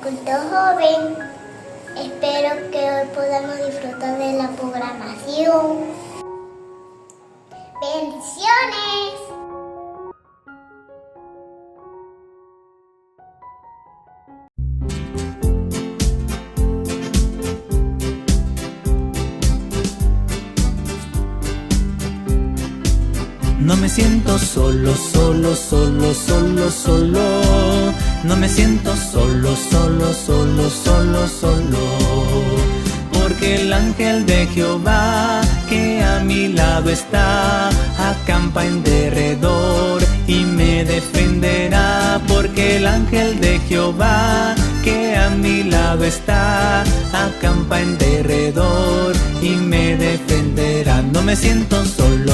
Culto Joven. Espero que hoy podamos disfrutar de la programación. ¡Bendiciones! No me siento solo, solo, solo, solo, solo. No me siento solo, solo, solo, solo, solo. Porque el ángel de Jehová que a mi lado está, acampa en derredor y me defenderá. Porque el ángel de Jehová que a mi lado está, acampa en derredor y me defenderá. No me siento solo.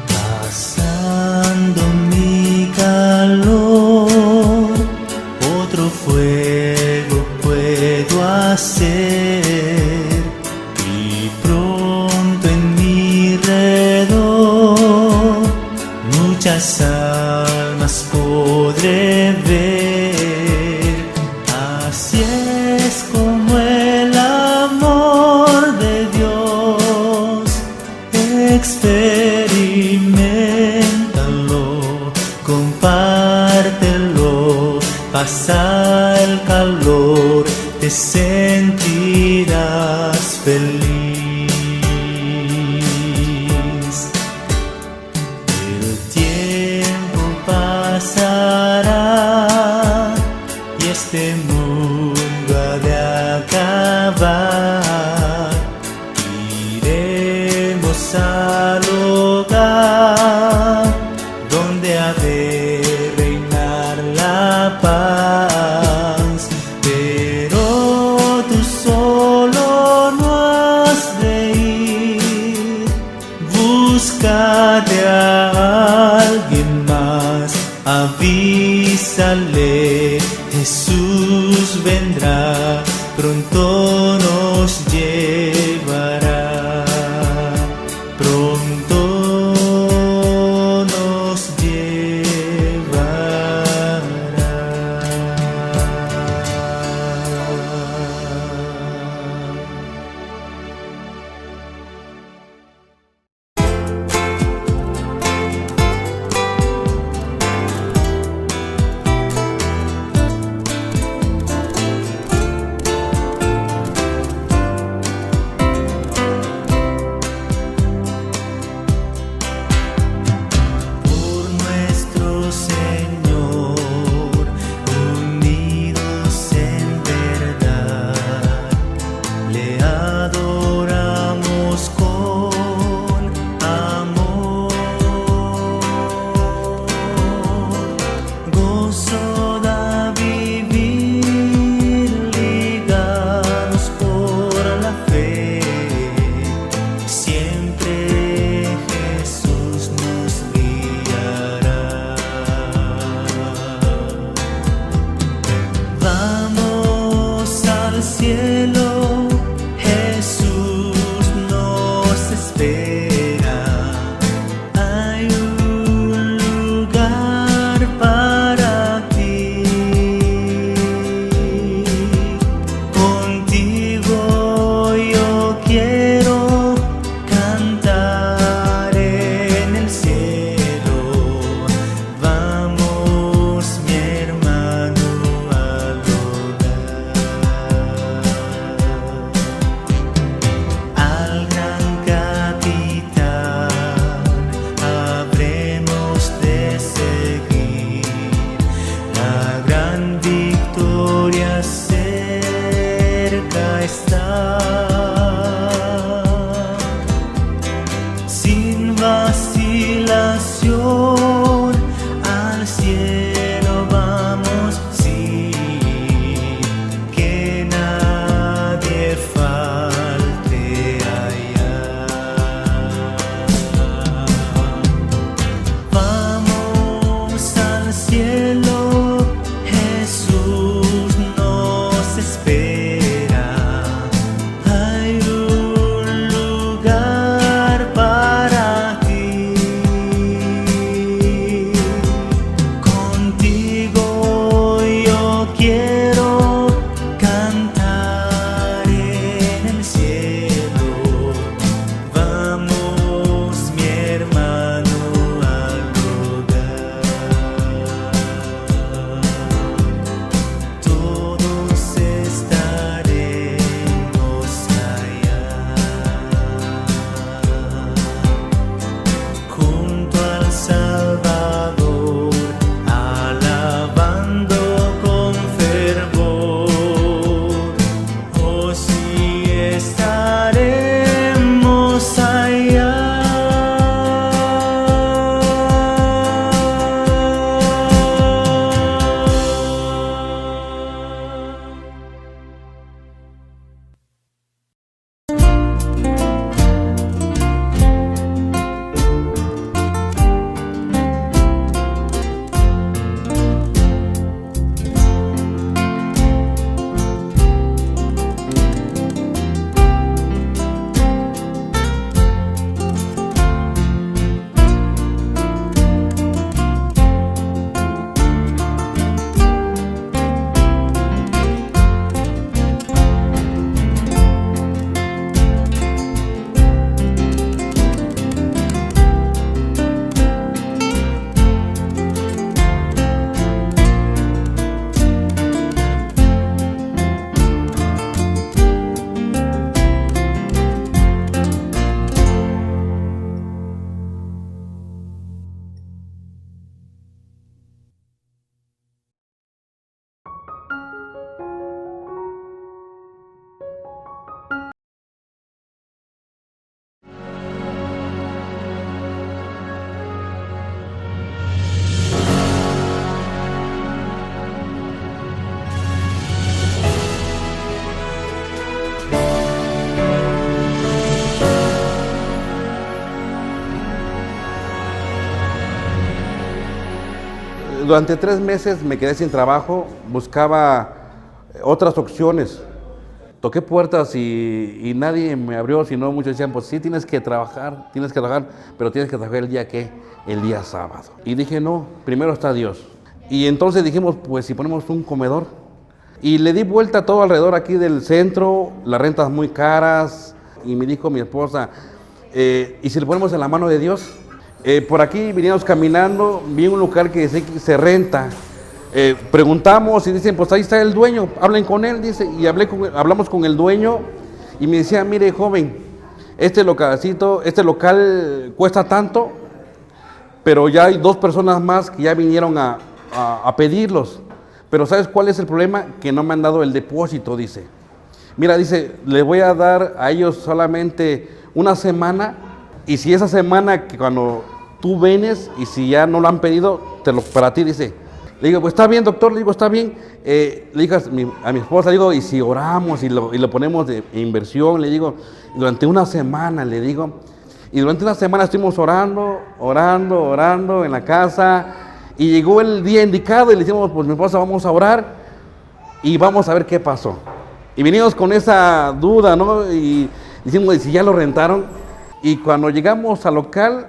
Pasando mi calor, otro fuego puedo hacer, y pronto en mi redor muchas almas podré ver. Así es como el amor de Dios experiméntalo, compártelo, pasa el calor, te sentirás feliz. El tiempo pasará y este mundo ha de acabar. Iremos al hogar donde ha de reinar la paz. Pero tú solo no has de ir, búscate a alguien más, avísale, Jesús vendrá, pronto nos llevará. Pronto nos llevará. durante 3 meses me quedé sin trabajo, buscaba otras opciones. Toqué puertas y nadie me abrió, sino muchos decían, pues sí, tienes que trabajar, pero tienes que trabajar el día ¿qué? El día sábado. Y dije, no, primero está Dios. Y entonces dijimos, pues si ponemos un comedor. Y le di vuelta todo alrededor aquí del centro, las rentas muy caras, y me dijo mi esposa, ¿y si le ponemos en la mano de Dios? Por aquí veníamos caminando, vi un local que se renta. Preguntamos y dicen, pues ahí está el dueño, hablen con él, dice, y hablamos con el dueño y me decía, mire joven, este local cuesta tanto, pero ya hay 2 personas más que ya vinieron a pedirlos, pero ¿sabes cuál es el problema? Que no me han dado el depósito, dice. Mira, dice, le voy a dar a ellos solamente una semana, y si esa semana que cuando tú vienes y si ya no lo han pedido, para ti, dice. Le digo, pues está bien, doctor, le digo, está bien. Le digo a mi esposa, le digo, y si oramos y lo ponemos de inversión, le digo, durante una semana, le digo, y durante una semana estuvimos orando en la casa, y llegó el día indicado y le dijimos, pues mi esposa, vamos a orar y vamos a ver qué pasó. Y vinimos con esa duda, ¿no? Y dijimos, ¿y si ya lo rentaron? Y cuando llegamos al local,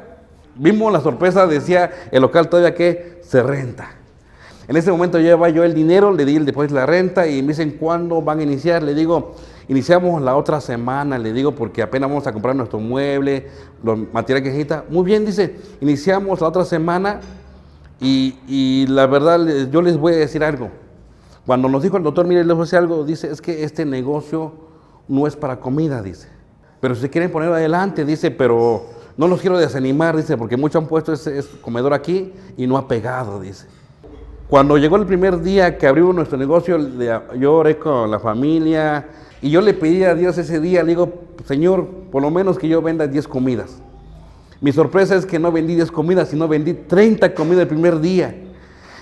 vimos la sorpresa, decía el local todavía que se renta. En ese momento llevaba yo el dinero, le di el depósito de la renta y me dicen, ¿cuándo van a iniciar? Le digo, iniciamos la otra semana, le digo, porque apenas vamos a comprar nuestro mueble, los materiales que necesita. Muy bien, dice, iniciamos la otra semana y la verdad, yo les voy a decir algo. Cuando nos dijo el doctor, mire, les voy a decir algo, dice, es que este negocio no es para comida, dice. Pero si quieren ponerlo adelante, dice, pero no los quiero desanimar, dice, porque muchos han puesto ese comedor aquí y no ha pegado, dice. Cuando llegó el primer día que abrimos nuestro negocio, yo oré con la familia y yo le pedí a Dios ese día, le digo, Señor, por lo menos que yo venda 10 comidas. Mi sorpresa es que no vendí 10 comidas, sino vendí 30 comidas el primer día.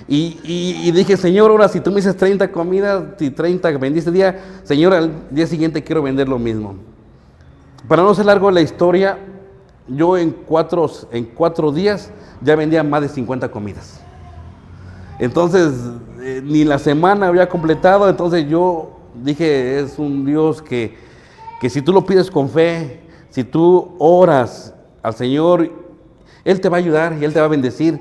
Y dije, Señor, ahora si tú me dices 30 comidas, si 30 que vendí ese día, Señor, al día siguiente quiero vender lo mismo. Para no ser largo la historia, yo en 4 días ya vendía más de 50 comidas. Entonces, ni la semana había completado, entonces yo dije, es un Dios que si tú lo pides con fe, si tú oras al Señor, Él te va a ayudar y Él te va a bendecir.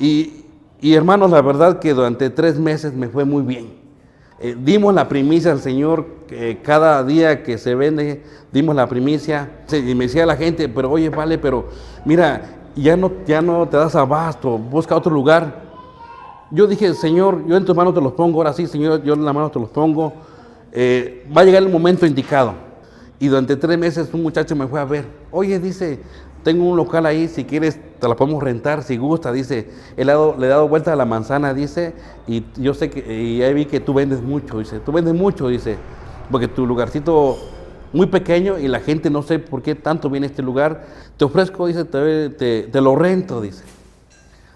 Y hermanos, la verdad que durante 3 meses me fue muy bien. Dimos la primicia al Señor, cada día que se vende, dimos la primicia. Y me decía la gente, pero oye, vale, pero mira, ya no te das abasto, busca otro lugar. Yo dije, Señor, yo en tus manos te los pongo, ahora sí, Señor, yo en las manos te los pongo. Va a llegar el momento indicado. Y durante 3 meses un muchacho me fue a ver. Oye, dice, tengo un local ahí, si quieres te la podemos rentar, si gusta, dice. Le he dado vuelta a la manzana, dice, y yo sé y ahí vi que tú vendes mucho, dice, porque tu lugarcito muy pequeño y la gente no sé por qué tanto viene a este lugar. Te ofrezco, dice, te lo rento, dice.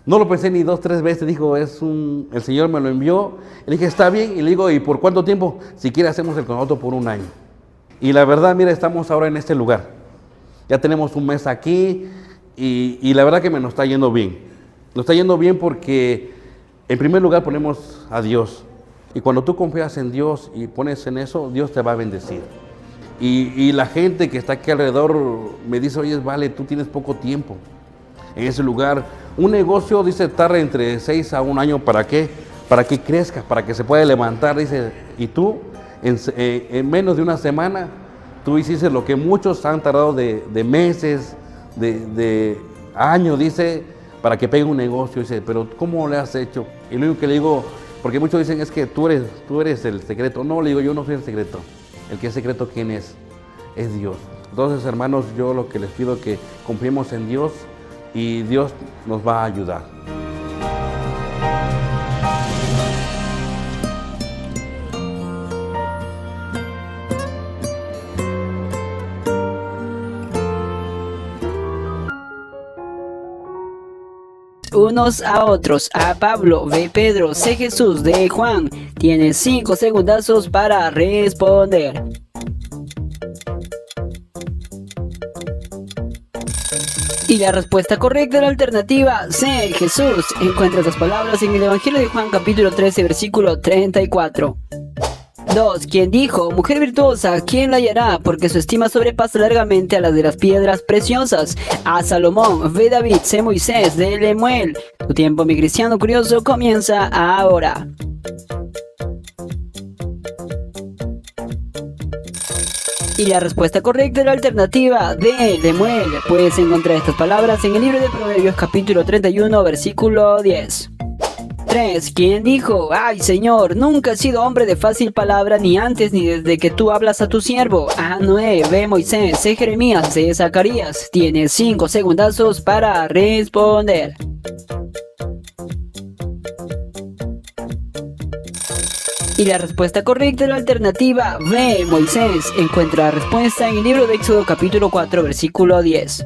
No lo pensé ni 2, 3 veces, dijo, el Señor me lo envió. Le dije, está bien, y le digo, ¿y por cuánto tiempo? Si quiere hacemos el contrato por 1 año. Y la verdad, mira, estamos ahora en este lugar. Ya tenemos 1 mes aquí y la verdad que nos está yendo bien. Nos está yendo bien porque en primer lugar ponemos a Dios. Y cuando tú confías en Dios y pones en eso, Dios te va a bendecir. Y la gente que está aquí alrededor me dice, oye, vale, tú tienes poco tiempo en ese lugar. Un negocio, dice, tarda entre 6 a 1 año. ¿Para qué? Para que crezca, para que se pueda levantar, dice. Y tú, en menos de 1 semana, tú hiciste lo que muchos han tardado de meses, de años, dice, para que pegue un negocio. Dice, pero ¿cómo le has hecho? Y lo único que le digo, porque muchos dicen, es que tú eres el secreto. No, le digo, yo no soy el secreto. El que es secreto, ¿quién es? Es Dios. Entonces, hermanos, yo lo que les pido es que confiemos en Dios y Dios nos va a ayudar. Unos a otros, a Pablo, de Pedro, C. Jesús, de Juan. Tienes 5 segundazos para responder. Y la respuesta correcta, la alternativa C, Jesús. Encuentra estas palabras en el Evangelio de Juan capítulo 13, versículo 34. 2. ¿Quién dijo? Mujer virtuosa, ¿quién la hallará? Porque su estima sobrepasa largamente a la de las piedras preciosas. A Salomón, ve David, C Moisés, de Lemuel. Tu tiempo, mi cristiano curioso, comienza ahora. Y la respuesta correcta es la alternativa D, Lemuel. Puedes encontrar estas palabras en el libro de Proverbios capítulo 31, versículo 10. 3. ¿Quién dijo? Ay, Señor, nunca he sido hombre de fácil palabra, ni antes ni desde que tú hablas a tu siervo. A Noé, ve Moisés, C Jeremías, C Zacarías. Tienes 5 segundazos para responder. Y la respuesta correcta es la alternativa B, Moisés. Encuentra la respuesta en el libro de Éxodo capítulo 4, versículo 10.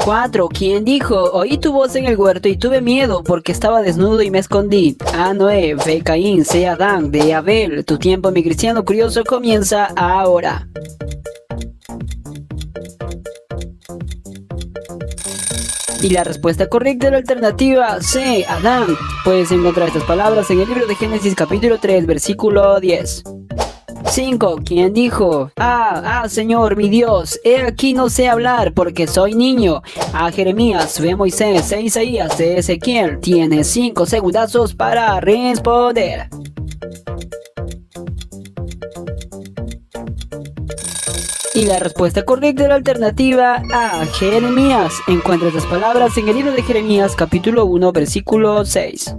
4. ¿Quién dijo? Oí tu voz en el huerto y tuve miedo porque estaba desnudo y me escondí. A Noé, B Caín, C Adán, D Abel. Tu tiempo, mi cristiano curioso, comienza ahora. Y la respuesta correcta es la alternativa C, Adán. Puedes encontrar estas palabras en el libro de Génesis capítulo 3, versículo 10. 5. ¿Quién dijo? Señor, mi Dios, he aquí no sé hablar porque soy niño. A Jeremías, ve Moisés, C Isaías, C Ezequiel. Tienes 5 segundazos para responder. Y la respuesta correcta es la alternativa A, Jeremías. Encuentra estas palabras en el libro de Jeremías capítulo 1, versículo 6.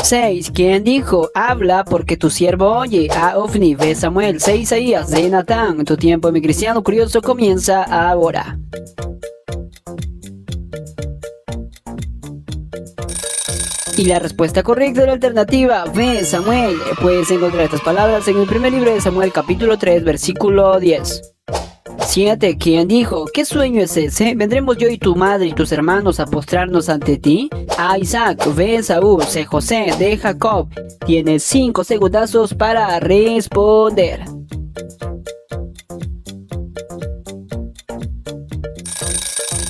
6. ¿Quién dijo? Habla porque tu siervo oye. A Ofni, ve Samuel, C Isaías, de Natán. Tu tiempo, mi cristiano curioso, comienza ahora. Y la respuesta correcta es la alternativa B, Samuel. Puedes encontrar estas palabras en el primer libro de Samuel capítulo 3, versículo 10. 7. ¿Quién dijo? ¿Qué sueño es ese? ¿Vendremos yo y tu madre y tus hermanos a postrarnos ante ti? A Isaac, B Esaú, C José, D Jacob. Tienes 5 segundazos para responder.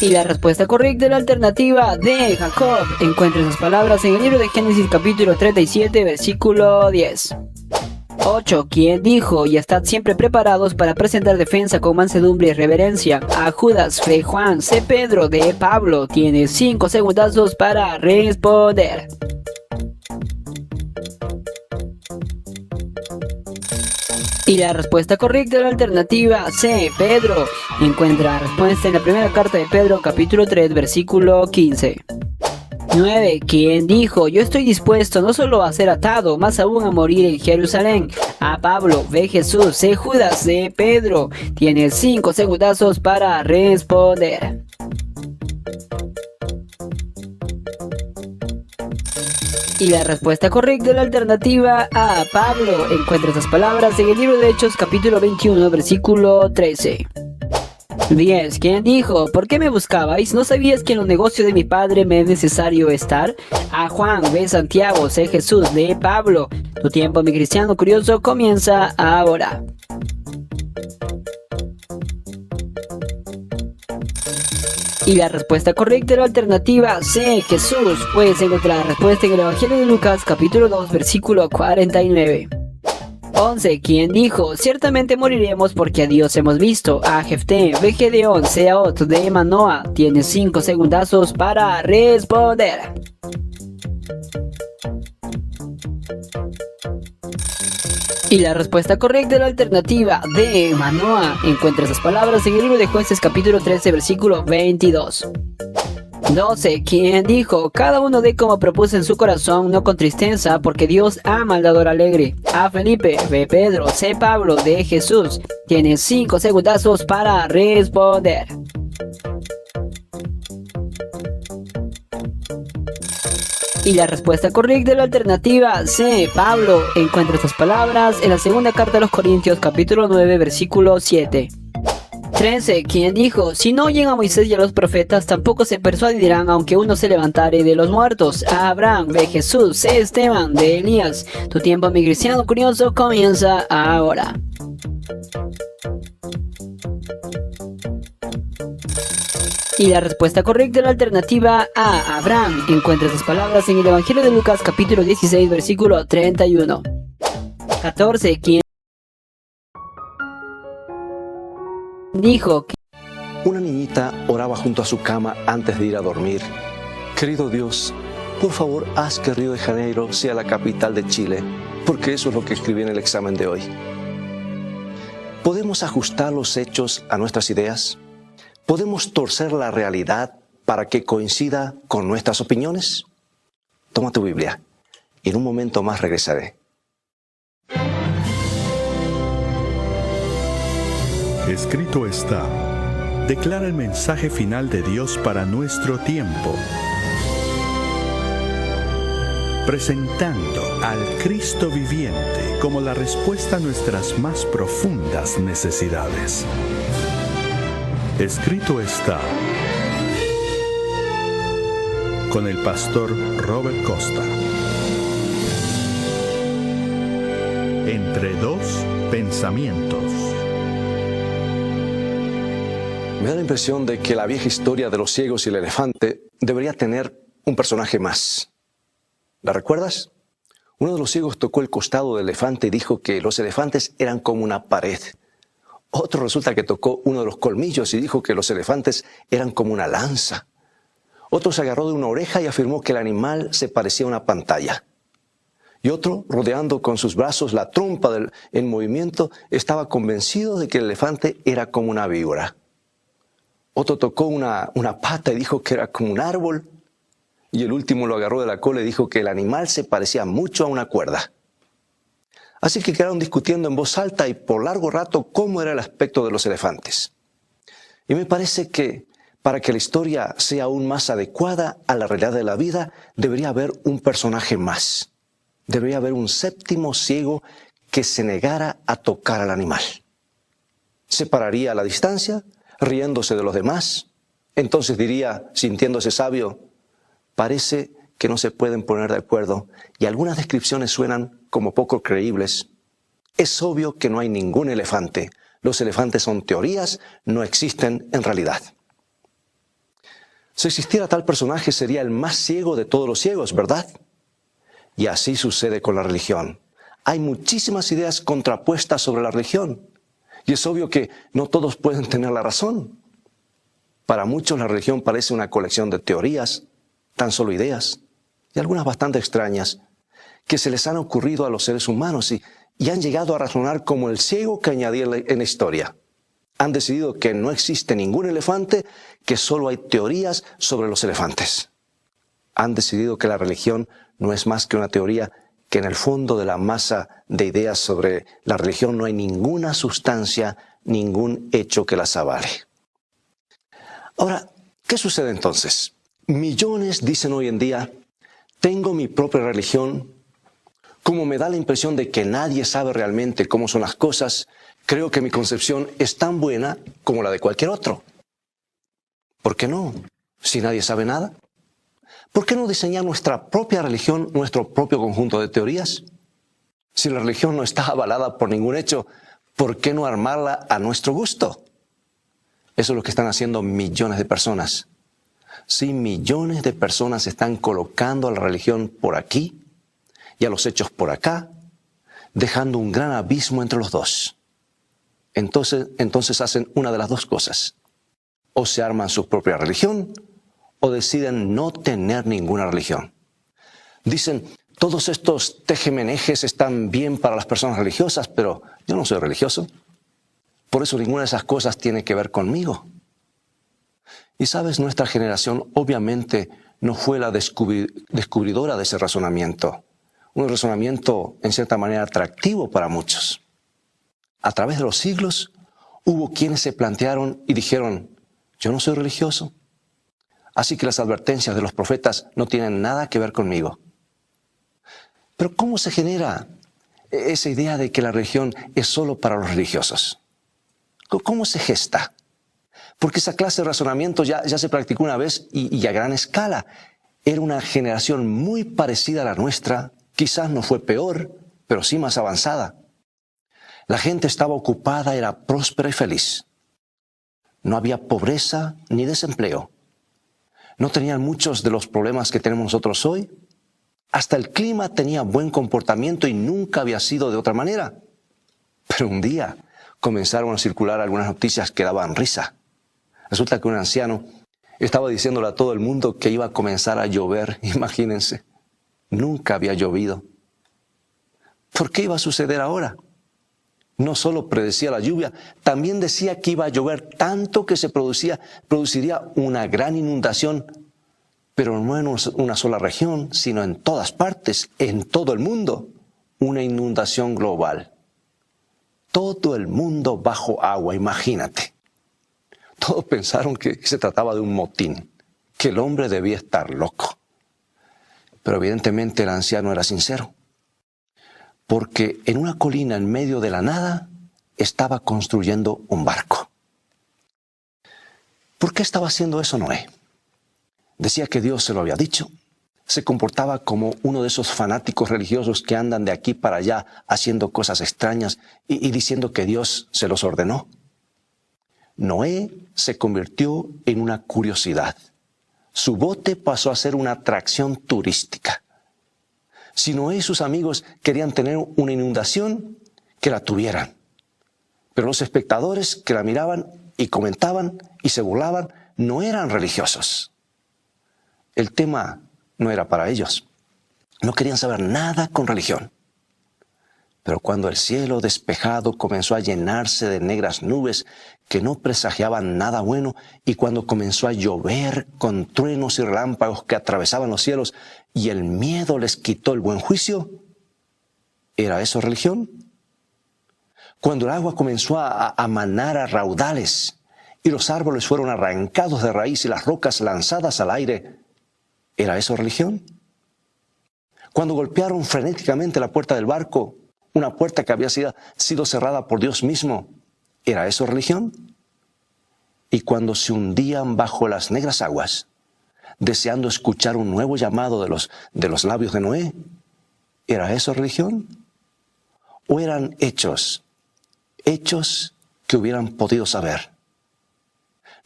Y la respuesta correcta es la alternativa D, Jacob. Encuentra esas palabras en el libro de Génesis capítulo 37, versículo 10. 8. ¿Quién dijo? Y estad siempre preparados para presentar defensa con mansedumbre y reverencia. A Judas, fe Juan, C Pedro, D Pablo. Tienes 5 segundazos para responder. Y la respuesta correcta es la alternativa C, Pedro. Encuentra la respuesta en la primera carta de Pedro, capítulo 3, versículo 15. 9. ¿Quién dijo? Yo estoy dispuesto no solo a ser atado, más aún a morir en Jerusalén. A Pablo, ve Jesús, C Judas, C Pedro. Tienes 5 segundazos para responder. Y la respuesta correcta es la alternativa A, Pablo. Encuentra estas palabras en el libro de Hechos capítulo 21, versículo 13. 10. ¿Quién dijo? ¿Por qué me buscabais? ¿No sabías que en los negocios de mi padre me es necesario estar? A Juan, B Santiago, C Jesús, D Pablo. Tu tiempo, mi cristiano curioso, comienza ahora. Y la respuesta correcta es la alternativa C, Jesús. Puedes encontrar la respuesta en el Evangelio de Lucas, capítulo 2, versículo 49. 11. ¿Quién dijo? Ciertamente moriremos porque a Dios hemos visto. A Jefté, B Gedeón, C Aot, D Manoa. Tienes 5 segundazos para responder. Y la respuesta correcta es la alternativa D, Manoa. Encuentra esas palabras en el libro de Jueces capítulo 13, versículo 22. 12. ¿Quién dijo? Cada uno dé como propuso en su corazón, no con tristeza, porque Dios ama al dador alegre. A Felipe, B Pedro, C Pablo, D Jesús. Tienes 5 segundazos para responder. Y la respuesta correcta es la alternativa C, Pablo. Encuentra estas palabras en la segunda carta a los Corintios, capítulo 9, versículo 7. 13. ¿Quién dijo? Si no oyen a Moisés y a los profetas, tampoco se persuadirán aunque uno se levantare de los muertos. A Abraham, B Jesús, C Esteban, D Elías. Tu tiempo, mi cristiano curioso, comienza ahora. Y Y la respuesta correcta es la alternativa A, Abraham. Encuentra estas palabras en el Evangelio de Lucas capítulo 16 versículo 31. 14. ¿Quién dijo que Una niñita oraba junto a su cama antes de ir a dormir? Querido Dios, por favor haz que Río de Janeiro sea la capital de Chile, porque eso es lo que escribí en el examen de hoy. ¿Podemos ajustar los hechos a nuestras ideas? ¿Podemos torcer la realidad para que coincida con nuestras opiniones? Toma tu Biblia y en un momento más regresaré. Escrito está. Declara el mensaje final de Dios para nuestro tiempo. Presentando al Cristo viviente como la respuesta a nuestras más profundas necesidades. Escrito está. Con el pastor Robert Costa. Entre dos pensamientos. Me da la impresión de que la vieja historia de los ciegos y el elefante debería tener un personaje más. ¿La recuerdas? Uno de los ciegos tocó el costado del elefante y dijo que los elefantes eran como una pared. Otro resulta que tocó uno de los colmillos y dijo que los elefantes eran como una lanza. Otro se agarró de una oreja y afirmó que el animal se parecía a una pantalla. Y otro, rodeando con sus brazos la trompa en movimiento, estaba convencido de que el elefante era como una víbora. Otro tocó una pata y dijo que era como un árbol. Y el último lo agarró de la cola y dijo que el animal se parecía mucho a una cuerda. Así que quedaron discutiendo en voz alta y por largo rato cómo era el aspecto de los elefantes. Y me parece que para que la historia sea aún más adecuada a la realidad de la vida, debería haber un personaje más. Debería haber un séptimo ciego que se negara a tocar al animal. Se pararía a la distancia, riéndose de los demás. Entonces diría, sintiéndose sabio, parece que no se pueden poner de acuerdo y algunas descripciones suenan como poco creíbles. Es obvio que no hay ningún elefante. Los elefantes son teorías, no existen en realidad. Si existiera tal personaje sería el más ciego de todos los ciegos, ¿verdad? Y así sucede con la religión. Hay muchísimas ideas contrapuestas sobre la religión. Y es obvio que no todos pueden tener la razón. Para muchos la religión parece una colección de teorías, tan solo ideas, y algunas bastante extrañas, que se les han ocurrido a los seres humanos y han llegado a razonar como el ciego que añadí en la historia. Han decidido que no existe ningún elefante, que solo hay teorías sobre los elefantes. Han decidido que la religión no es más que una teoría, que en el fondo de la masa de ideas sobre la religión no hay ninguna sustancia, ningún hecho que las avale. Ahora, ¿qué sucede entonces? Millones dicen hoy en día, tengo mi propia religión, como me da la impresión de que nadie sabe realmente cómo son las cosas, creo que mi concepción es tan buena como la de cualquier otro. ¿Por qué no? Si nadie sabe nada. ¿Por qué no diseñar nuestra propia religión, nuestro propio conjunto de teorías? Si la religión no está avalada por ningún hecho, ¿por qué no armarla a nuestro gusto? Eso es lo que están haciendo millones de personas. Sí, millones de personas están colocando a la religión por aquí y a los hechos por acá, dejando un gran abismo entre los dos. Entonces hacen una de las dos cosas. O se arman su propia religión, o deciden no tener ninguna religión. Dicen, todos estos tejemenejes están bien para las personas religiosas, pero yo no soy religioso. Por eso ninguna de esas cosas tiene que ver conmigo. Y sabes, nuestra generación obviamente no fue la descubridora de ese razonamiento. Un razonamiento en cierta manera atractivo para muchos. A través de los siglos hubo quienes se plantearon y dijeron, yo no soy religioso. Así que las advertencias de los profetas no tienen nada que ver conmigo. Pero ¿cómo se genera esa idea de que la religión es solo para los religiosos? ¿Cómo se gesta? Porque esa clase de razonamiento ya se practicó una vez y a gran escala. Era una generación muy parecida a la nuestra, quizás no fue peor, pero sí más avanzada. La gente estaba ocupada, era próspera y feliz. No había pobreza ni desempleo. No tenían muchos de los problemas que tenemos nosotros hoy. Hasta el clima tenía buen comportamiento y nunca había sido de otra manera. Pero un día comenzaron a circular algunas noticias que daban risa. Resulta que un anciano estaba diciéndole a todo el mundo que iba a comenzar a llover. Imagínense, nunca había llovido. ¿Por qué iba a suceder ahora? No solo predecía la lluvia, también decía que iba a llover tanto que se produciría una gran inundación, pero no en una sola región, sino en todas partes, en todo el mundo, una inundación global. Todo el mundo bajo agua, imagínate. Todos pensaron que se trataba de un motín, que el hombre debía estar loco. Pero evidentemente el anciano era sincero, porque en una colina en medio de la nada estaba construyendo un barco. ¿Por qué estaba haciendo eso Noé? Decía que Dios se lo había dicho. Se comportaba como uno de esos fanáticos religiosos que andan de aquí para allá haciendo cosas extrañas y diciendo que Dios se los ordenó. Noé se convirtió en una curiosidad. Su bote pasó a ser una atracción turística. Si Noé y sus amigos querían tener una inundación, que la tuvieran. Pero los espectadores que la miraban y comentaban y se burlaban no eran religiosos. El tema no era para ellos. No querían saber nada con religión. Pero cuando el cielo despejado comenzó a llenarse de negras nubes que no presagiaban nada bueno, y cuando comenzó a llover con truenos y relámpagos que atravesaban los cielos, y el miedo les quitó el buen juicio, ¿era eso religión? Cuando el agua comenzó a manar a raudales, y los árboles fueron arrancados de raíz y las rocas lanzadas al aire, ¿era eso religión? Cuando golpearon frenéticamente la puerta del barco, una puerta que había sido cerrada por Dios mismo, ¿era eso religión? Y cuando se hundían bajo las negras aguas, deseando escuchar un nuevo llamado de los labios de Noé, ¿era eso religión? ¿O eran hechos que hubieran podido saber?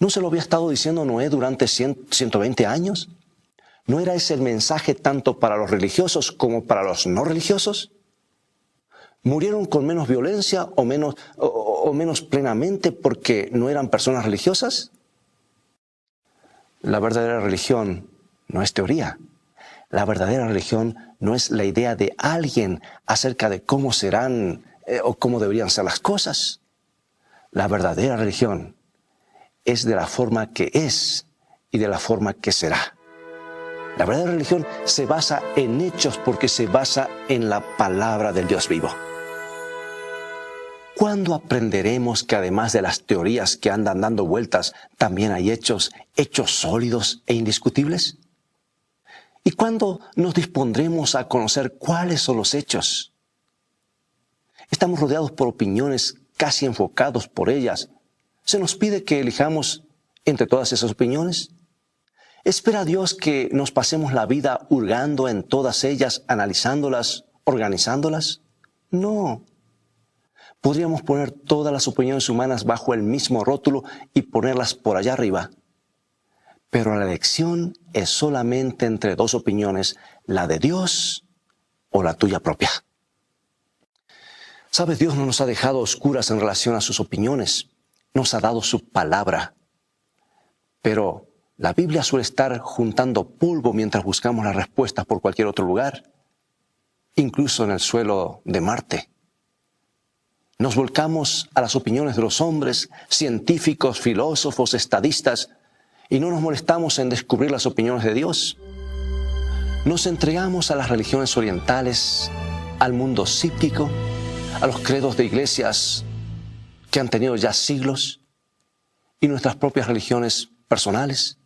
¿No se lo había estado diciendo Noé durante 120 años? ¿No era ese el mensaje tanto para los religiosos como para los no religiosos? ¿Murieron con menos violencia o menos plenamente porque no eran personas religiosas? La verdadera religión no es teoría. La verdadera religión no es la idea de alguien acerca de cómo serán o cómo deberían ser las cosas. La verdadera religión es de la forma que es y de la forma que será. La verdadera religión se basa en hechos porque se basa en la palabra del Dios vivo. ¿Cuándo aprenderemos que además de las teorías que andan dando vueltas, también hay hechos sólidos e indiscutibles? ¿Y cuándo nos dispondremos a conocer cuáles son los hechos? Estamos rodeados por opiniones, casi enfocados por ellas. ¿Se nos pide que elijamos entre todas esas opiniones? ¿Espera Dios que nos pasemos la vida hurgando en todas ellas, analizándolas, organizándolas? No. Podríamos poner todas las opiniones humanas bajo el mismo rótulo y ponerlas por allá arriba. Pero la elección es solamente entre dos opiniones, la de Dios o la tuya propia. ¿Sabes? Dios no nos ha dejado oscuras en relación a sus opiniones. Nos ha dado su palabra. Pero la Biblia suele estar juntando polvo mientras buscamos las respuestas por cualquier otro lugar, incluso en el suelo de Marte. Nos volcamos a las opiniones de los hombres, científicos, filósofos, estadistas, y no nos molestamos en descubrir las opiniones de Dios. Nos entregamos a las religiones orientales, al mundo psíquico, a los credos de iglesias que han tenido ya siglos, y nuestras propias religiones personales,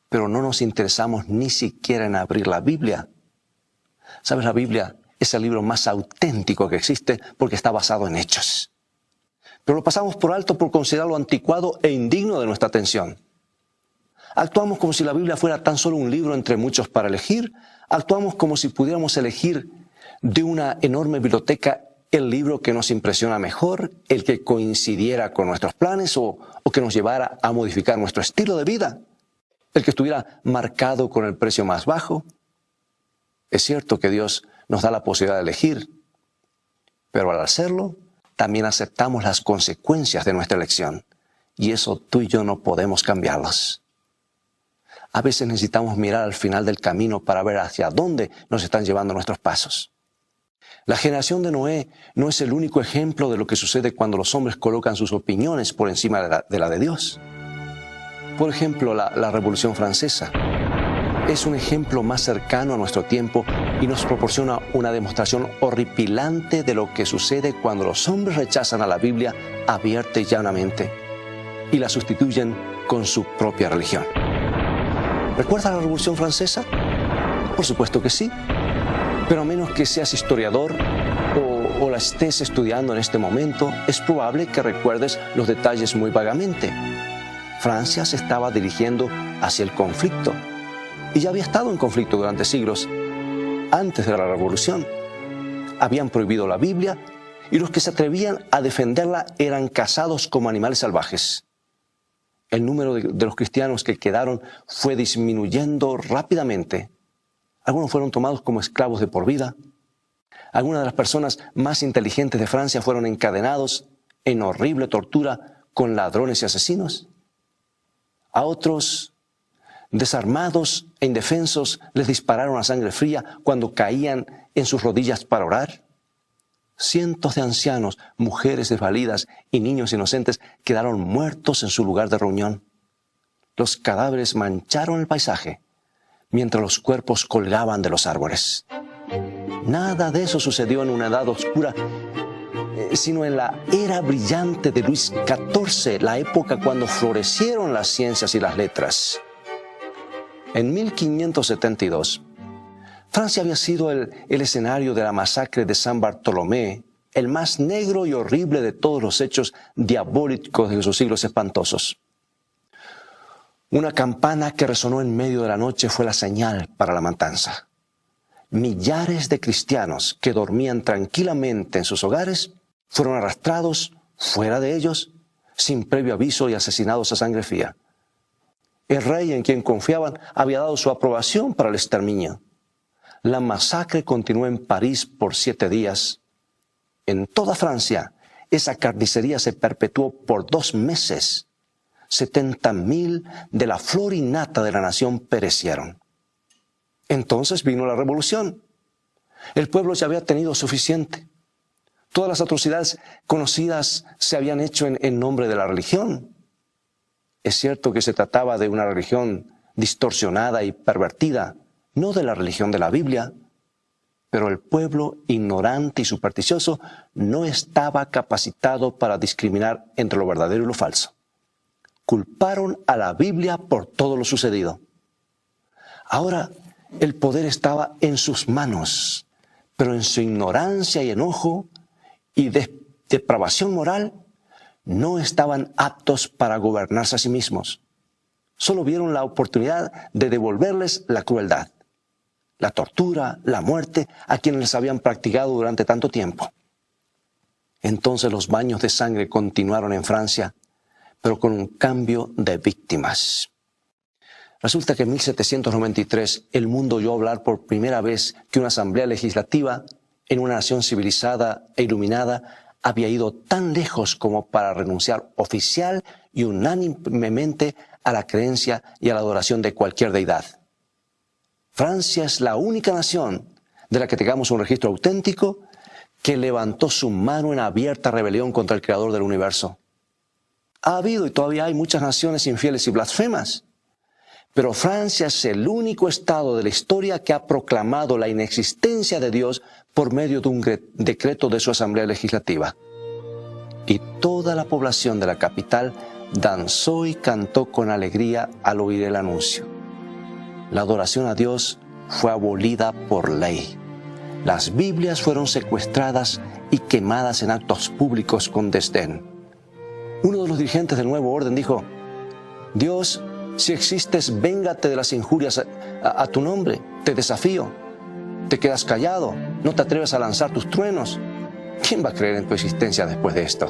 pero no nos interesamos ni siquiera en abrir la Biblia. ¿Sabes? La Biblia es el libro más auténtico que existe porque está basado en hechos. Pero lo pasamos por alto por considerarlo anticuado e indigno de nuestra atención. Actuamos como si la Biblia fuera tan solo un libro entre muchos para elegir. Actuamos como si pudiéramos elegir de una enorme biblioteca el libro que nos impresiona mejor, el que coincidiera con nuestros planes o que nos llevara a modificar nuestro estilo de vida. el que estuviera marcado con el precio más bajo. Es cierto que Dios nos da la posibilidad de elegir, pero al hacerlo, también aceptamos las consecuencias de nuestra elección. Y eso tú y yo no podemos cambiarlas. A veces necesitamos mirar al final del camino para ver hacia dónde nos están llevando nuestros pasos. La generación de Noé no es el único ejemplo de lo que sucede cuando los hombres colocan sus opiniones por encima de la de Dios. Por ejemplo, la Revolución Francesa es un ejemplo más cercano a nuestro tiempo y nos proporciona una demostración horripilante de lo que sucede cuando los hombres rechazan a la Biblia abierta y llanamente y la sustituyen con su propia religión. ¿Recuerdas la Revolución Francesa? Por supuesto que sí, pero a menos que seas historiador o la estés estudiando en este momento, es probable que recuerdes los detalles muy vagamente. Francia se estaba dirigiendo hacia el conflicto y ya había estado en conflicto durante siglos antes de la Revolución. Habían prohibido la Biblia y los que se atrevían a defenderla eran cazados como animales salvajes. El número de los cristianos que quedaron fue disminuyendo rápidamente. Algunos fueron tomados como esclavos de por vida. Algunas de las personas más inteligentes de Francia fueron encadenados en horrible tortura con ladrones y asesinos. A otros, desarmados e indefensos, les dispararon a sangre fría cuando caían en sus rodillas para orar. Cientos de ancianos, mujeres desvalidas y niños inocentes quedaron muertos en su lugar de reunión. Los cadáveres mancharon el paisaje mientras los cuerpos colgaban de los árboles. Nada de eso sucedió en una edad oscura, sino en la era brillante de Luis XIV, la época cuando florecieron las ciencias y las letras. En 1572, Francia había sido el escenario de la masacre de San Bartolomé, el más negro y horrible de todos los hechos diabólicos de esos siglos espantosos. Una campana que resonó en medio de la noche fue la señal para la matanza. Millares de cristianos que dormían tranquilamente en sus hogares fueron arrastrados fuera de ellos sin previo aviso y asesinados a sangre fría. El rey en quien confiaban había dado su aprobación para el exterminio. La masacre continuó en París por 7 días. En toda Francia, esa carnicería se perpetuó por 2 meses. 70,000 de la flor y nata de la nación perecieron. Entonces vino la revolución. El pueblo ya había tenido suficiente. Todas las atrocidades conocidas se habían hecho en nombre de la religión. Es cierto que se trataba de una religión distorsionada y pervertida, no de la religión de la Biblia, pero el pueblo ignorante y supersticioso no estaba capacitado para discriminar entre lo verdadero y lo falso. Culparon a la Biblia por todo lo sucedido. Ahora el poder estaba en sus manos, pero en su ignorancia y enojo y depravación moral no estaban aptos para gobernarse a sí mismos. Solo vieron la oportunidad de devolverles la crueldad, la tortura, la muerte a quienes les habían practicado durante tanto tiempo. Entonces los baños de sangre continuaron en Francia, pero con un cambio de víctimas. Resulta que en 1793 el mundo oyó hablar por primera vez que una asamblea legislativa en una nación civilizada e iluminada había ido tan lejos como para renunciar oficial y unánimemente a la creencia y a la adoración de cualquier deidad. Francia es la única nación de la que tengamos un registro auténtico que levantó su mano en abierta rebelión contra el Creador del universo. Ha habido y todavía hay muchas naciones infieles y blasfemas, pero Francia es el único estado de la historia que ha proclamado la inexistencia de Dios por medio de un decreto de su asamblea legislativa. Y toda la población de la capital danzó y cantó con alegría al oír el anuncio. La adoración a Dios fue abolida por ley. Las Biblias fueron secuestradas y quemadas en actos públicos con desdén. Uno de los dirigentes del nuevo orden dijo: Dios, si existes, véngate de las injurias a tu nombre. Te desafío. Te quedas callado. No te atreves a lanzar tus truenos. ¿Quién va a creer en tu existencia después de esto?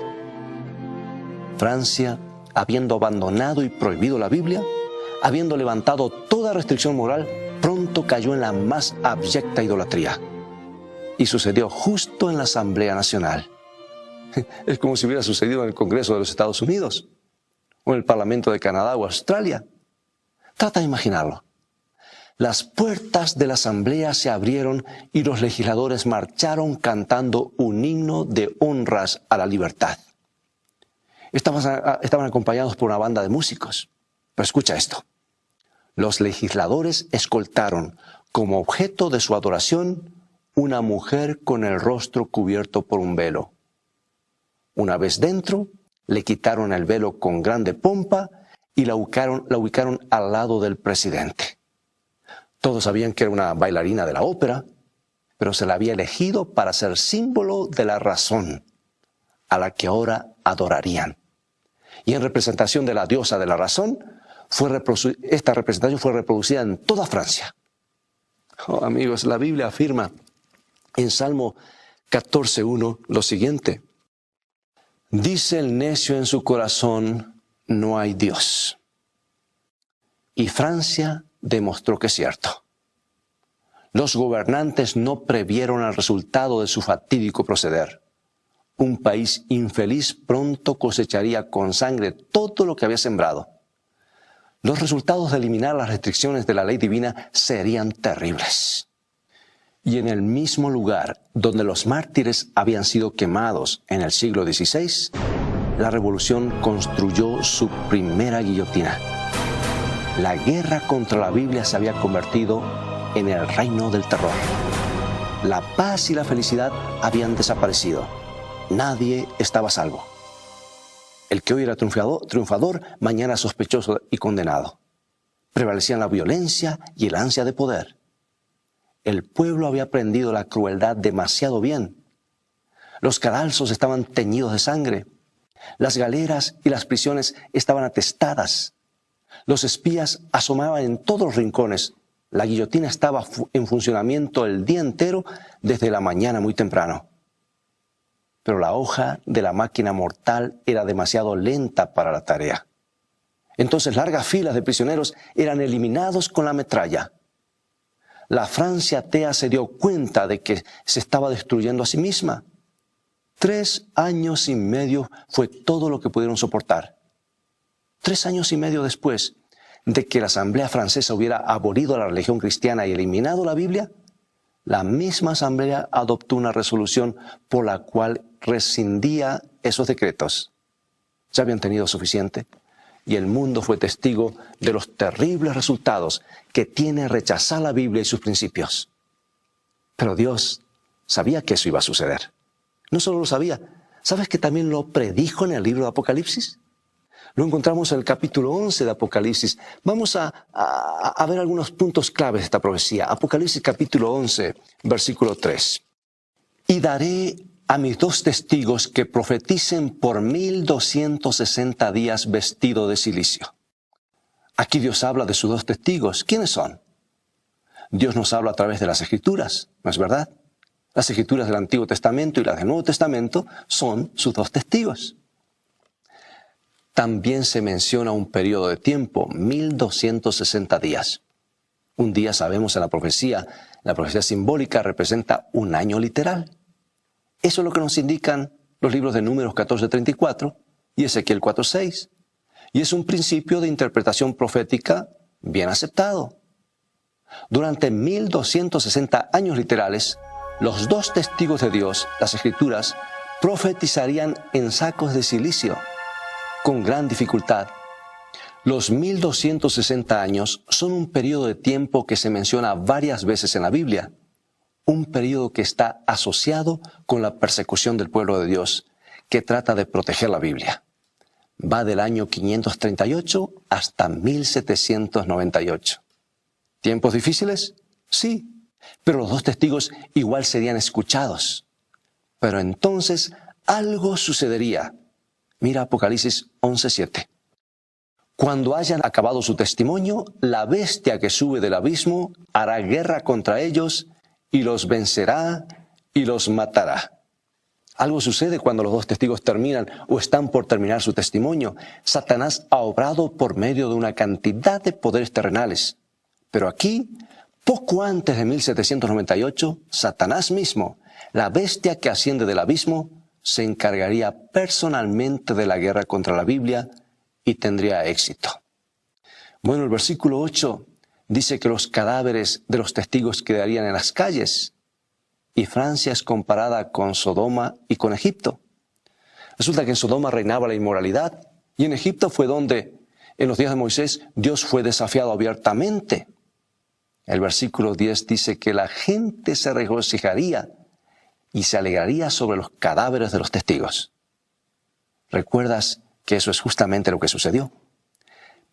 Francia, habiendo abandonado y prohibido la Biblia, habiendo levantado toda restricción moral, pronto cayó en la más abyecta idolatría. Y sucedió justo en la Asamblea Nacional. Es como si hubiera sucedido en el Congreso de los Estados Unidos, o en el Parlamento de Canadá o Australia. Trata de imaginarlo. Las puertas de la Asamblea se abrieron y los legisladores marcharon cantando un himno de honras a la libertad. Estaban acompañados por una banda de músicos. Pero escucha esto. Los legisladores escoltaron como objeto de su adoración una mujer con el rostro cubierto por un velo. Una vez dentro, le quitaron el velo con grande pompa y la ubicaron al lado del presidente. Todos sabían que era una bailarina de la ópera, pero se la había elegido para ser símbolo de la razón, a la que ahora adorarían. Y en representación de la diosa de la razón, esta representación fue reproducida en toda Francia. Oh, amigos, la Biblia afirma en Salmo 14:1 lo siguiente. Dice el necio en su corazón, no hay Dios. Y Francia demostró que es cierto. Los gobernantes no previeron el resultado de su fatídico proceder. Un país infeliz pronto cosecharía con sangre todo lo que había sembrado. Los resultados de eliminar las restricciones de la ley divina serían terribles. Y en el mismo lugar donde los mártires habían sido quemados en el siglo XVI, la revolución construyó su primera guillotina. La guerra contra la Biblia se había convertido en el reino del terror. La paz y la felicidad habían desaparecido. Nadie estaba a salvo. El que hoy era triunfador, mañana sospechoso y condenado. Prevalecían la violencia y el ansia de poder. El pueblo había aprendido la crueldad demasiado bien. Los cadalsos estaban teñidos de sangre. Las galeras y las prisiones estaban atestadas. Los espías asomaban en todos los rincones. La guillotina estaba en funcionamiento el día entero desde la mañana muy temprano. Pero la hoja de la máquina mortal era demasiado lenta para la tarea. Entonces largas filas de prisioneros eran eliminados con la metralla. La Francia atea se dio cuenta de que se estaba destruyendo a sí misma. 3 años y medio fue todo lo que pudieron soportar. 3 años y medio después de que la Asamblea Francesa hubiera abolido la religión cristiana y eliminado la Biblia, la misma Asamblea adoptó una resolución por la cual rescindía esos decretos. Ya habían tenido suficiente y el mundo fue testigo de los terribles resultados que tiene rechazar la Biblia y sus principios. Pero Dios sabía que eso iba a suceder. No solo lo sabía, ¿sabes que también lo predijo en el libro de Apocalipsis? Lo encontramos en el capítulo 11 de Apocalipsis. Vamos a ver algunos puntos claves de esta profecía. Apocalipsis capítulo 11, versículo 3. Y daré a mis 2 testigos que profeticen por 1260 días vestido de cilicio. Aquí Dios habla de sus 2 testigos. ¿Quiénes son? Dios nos habla a través de las Escrituras, ¿no es verdad? Las Escrituras del Antiguo Testamento y las del Nuevo Testamento son sus 2 testigos. También se menciona un periodo de tiempo, 1260 días. Un día, sabemos en la profecía simbólica representa un año literal. Eso es lo que nos indican los libros de Números 14:34 y Ezequiel 4:6. Y es un principio de interpretación profética bien aceptado. Durante 1260 años literales, los 2 testigos de Dios, las Escrituras, profetizarían en sacos de silicio, con gran dificultad. Los 1260 años son un periodo de tiempo que se menciona varias veces en la Biblia. Un periodo que está asociado con la persecución del pueblo de Dios, que trata de proteger la Biblia. Va del año 538 hasta 1798. ¿Tiempos difíciles? Sí, pero los 2 testigos igual serían escuchados. Pero entonces algo sucedería. Mira Apocalipsis 11:7. Cuando hayan acabado su testimonio, la bestia que sube del abismo hará guerra contra ellos y los vencerá y los matará. Algo sucede cuando los dos testigos terminan o están por terminar su testimonio. Satanás ha obrado por medio de una cantidad de poderes terrenales. Pero aquí, poco antes de 1798, Satanás mismo, la bestia que asciende del abismo, se encargaría personalmente de la guerra contra la Biblia y tendría éxito. Bueno, el versículo 8 dice que los cadáveres de los testigos quedarían en las calles. Y Francia es comparada con Sodoma y con Egipto. Resulta que en Sodoma reinaba la inmoralidad y en Egipto fue donde, en los días de Moisés, Dios fue desafiado abiertamente. El versículo 10 dice que la gente se regocijaría y se alegraría sobre los cadáveres de los testigos. ¿Recuerdas que eso es justamente lo que sucedió?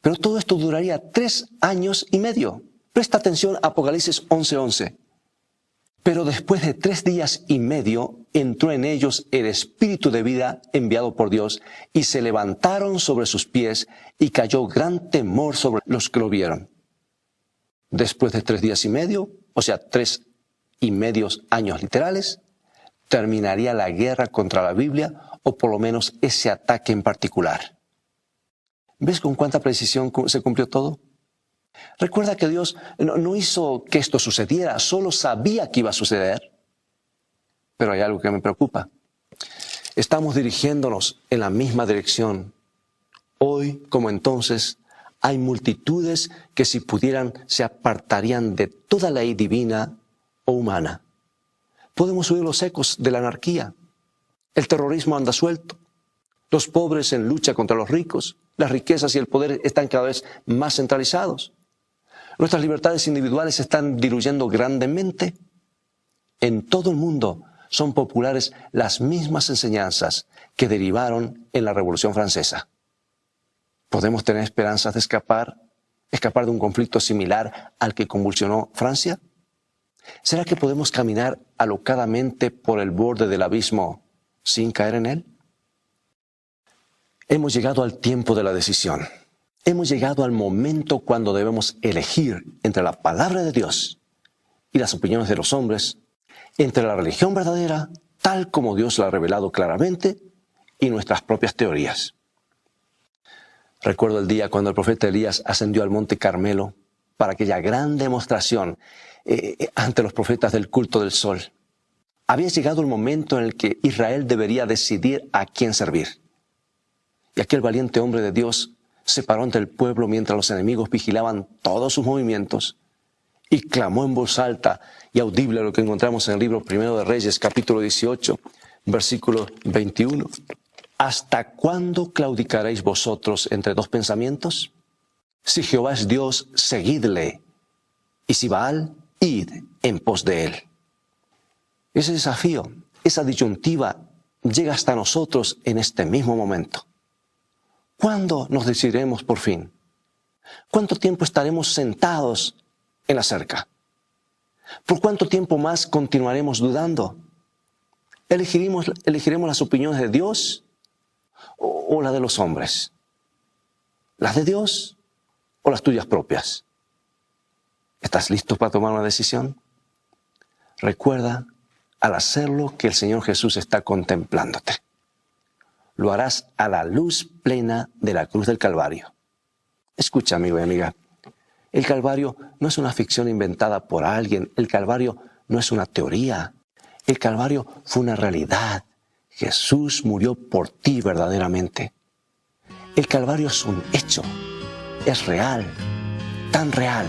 Pero todo esto duraría 3 años y medio. Presta atención a Apocalipsis 11:11. Pero después de 3 días y medio entró en ellos el espíritu de vida enviado por Dios y se levantaron sobre sus pies y cayó gran temor sobre los que lo vieron. Después de 3 días y medio, o sea, 3 y medio años literales, terminaría la guerra contra la Biblia o por lo menos ese ataque en particular. ¿Ves con cuánta precisión se cumplió todo? Recuerda que Dios no hizo que esto sucediera, solo sabía que iba a suceder. Pero hay algo que me preocupa. Estamos dirigiéndonos en la misma dirección. Hoy, como entonces, hay multitudes que si pudieran se apartarían de toda ley divina o humana. Podemos oír los ecos de la anarquía. El terrorismo anda suelto. Los pobres en lucha contra los ricos. Las riquezas y el poder están cada vez más centralizados. Nuestras libertades individuales se están diluyendo grandemente. En todo el mundo son populares las mismas enseñanzas que derivaron en la Revolución Francesa. ¿Podemos tener esperanzas de escapar de un conflicto similar al que convulsionó Francia? ¿Será que podemos caminar alocadamente por el borde del abismo sin caer en él? Hemos llegado al tiempo de la decisión. Hemos llegado al momento cuando debemos elegir entre la palabra de Dios y las opiniones de los hombres, entre la religión verdadera, tal como Dios la ha revelado claramente, y nuestras propias teorías. Recuerdo el día cuando el profeta Elías ascendió al monte Carmelo para aquella gran demostración ante los profetas del culto del sol. Había llegado el momento en el que Israel debería decidir a quién servir. Y aquel valiente hombre de Dios se paró ante el pueblo mientras los enemigos vigilaban todos sus movimientos y clamó en voz alta y audible lo que encontramos en el libro 1 de Reyes, capítulo 18, versículo 21. ¿Hasta cuándo claudicaréis vosotros entre dos pensamientos? Si Jehová es Dios, seguidle, y si Baal, id en pos de él. Ese desafío, esa disyuntiva, llega hasta nosotros en este mismo momento. ¿Cuándo nos decidiremos por fin? ¿Cuánto tiempo estaremos sentados en la cerca? ¿Por cuánto tiempo más continuaremos dudando? ¿Elegiremos las opiniones de Dios o las de los hombres? ¿Las de Dios o las tuyas propias? ¿Estás listo para tomar una decisión? Recuerda, al hacerlo, que el Señor Jesús está contemplándote. Lo harás a la luz plena de la cruz del Calvario. Escucha, amigo y amiga, el Calvario no es una ficción inventada por alguien. El Calvario no es una teoría. El Calvario fue una realidad. Jesús murió por ti verdaderamente. El Calvario es un hecho. Es real, tan real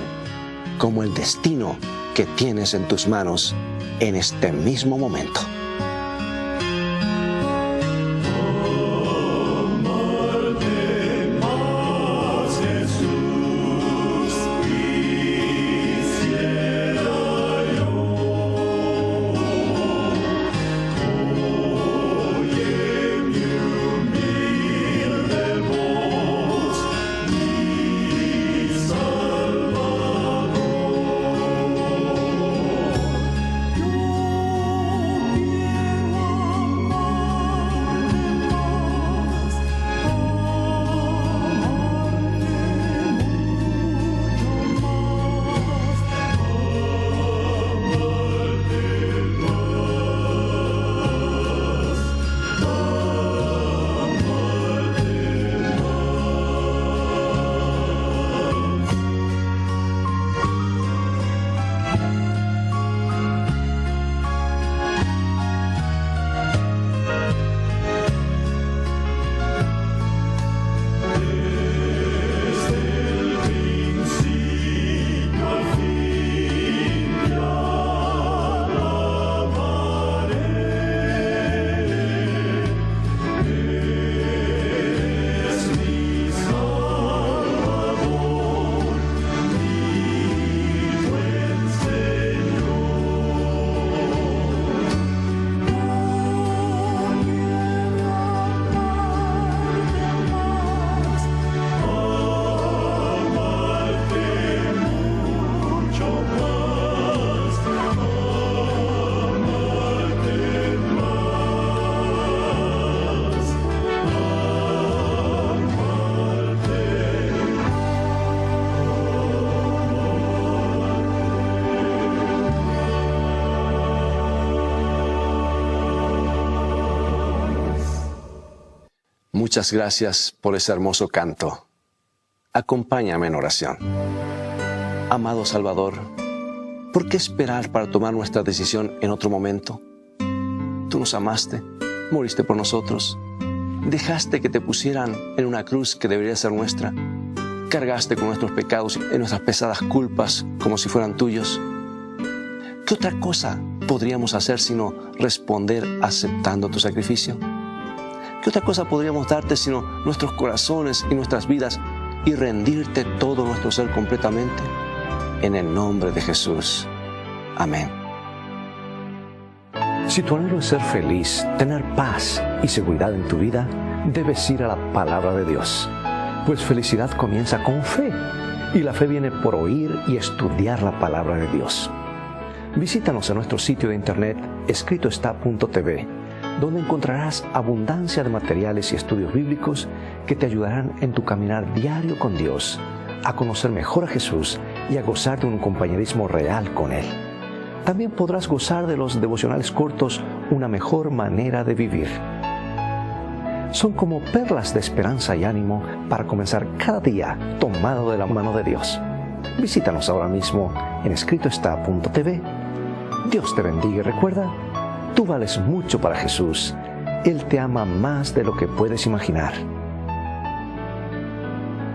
como el destino que tienes en tus manos en este mismo momento. muchas gracias por ese hermoso canto. Acompáñame en oración. Amado Salvador, ¿por qué esperar para tomar nuestra decisión en otro momento? Tú nos amaste, moriste por nosotros, dejaste que te pusieran en una cruz que debería ser nuestra, cargaste con nuestros pecados y nuestras pesadas culpas como si fueran tuyos. ¿Qué otra cosa podríamos hacer sino responder aceptando tu sacrificio? ¿Qué otra cosa podríamos darte sino nuestros corazones y nuestras vidas y rendirte todo nuestro ser completamente? En el nombre de Jesús. Amén. Si tu anhelo es ser feliz, tener paz y seguridad en tu vida, debes ir a la palabra de Dios. Pues felicidad comienza con fe, y la fe viene por oír y estudiar la palabra de Dios. Visítanos en nuestro sitio de internet escritoestá.tv, donde encontrarás abundancia de materiales y estudios bíblicos que te ayudarán en tu caminar diario con Dios, a conocer mejor a Jesús y a gozar de un compañerismo real con Él. También podrás gozar de los devocionales cortos, Una mejor manera de vivir. Son como perlas de esperanza y ánimo para comenzar cada día tomado de la mano de Dios. Visítanos ahora mismo en escritoestá.tv. Dios te bendiga y recuerda, tú vales mucho para Jesús. Él te ama más de lo que puedes imaginar.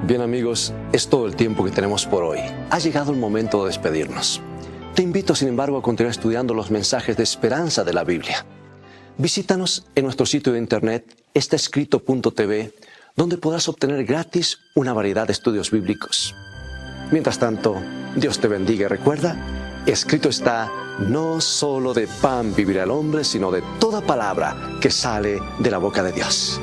Bien amigos, es todo el tiempo que tenemos por hoy. Ha llegado el momento de despedirnos. Te invito, sin embargo, a continuar estudiando los mensajes de esperanza de la Biblia. Visítanos en nuestro sitio de internet, estaescrito.tv, donde podrás obtener gratis una variedad de estudios bíblicos. Mientras tanto, Dios te bendiga y recuerda, escrito está, no solo de pan vivirá el hombre, sino de toda palabra que sale de la boca de Dios.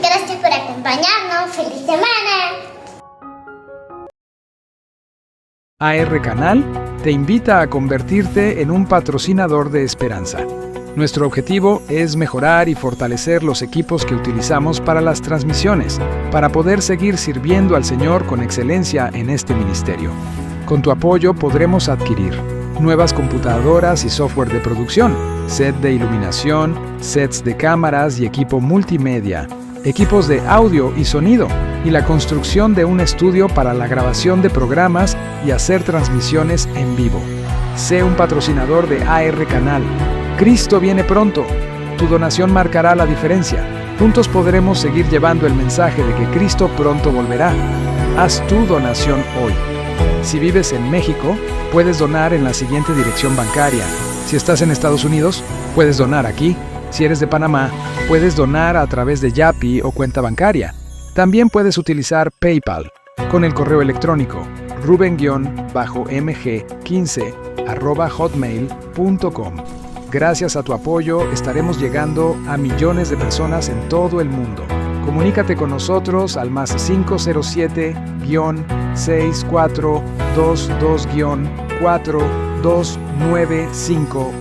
Gracias por acompañarnos. ¡Feliz semana! AR Canal te invita a convertirte en un patrocinador de esperanza. Nuestro objetivo es mejorar y fortalecer los equipos que utilizamos para las transmisiones, para poder seguir sirviendo al Señor con excelencia en este ministerio. Con tu apoyo podremos adquirir nuevas computadoras y software de producción, set de iluminación, sets de cámaras y equipo multimedia, equipos de audio y sonido, y la construcción de un estudio para la grabación de programas y hacer transmisiones en vivo. Sé un patrocinador de AR Canal. Cristo viene pronto. Tu donación marcará la diferencia. Juntos podremos seguir llevando el mensaje de que Cristo pronto volverá. Haz tu donación hoy. Si vives en México, puedes donar en la siguiente dirección bancaria. Si estás en Estados Unidos, puedes donar aquí. Si eres de Panamá, puedes donar a través de Yapi o cuenta bancaria. También puedes utilizar PayPal con el correo electrónico ruben-mg15@hotmail.com. Gracias a tu apoyo estaremos llegando a millones de personas en todo el mundo. Comunícate con nosotros al más 507-6422-4295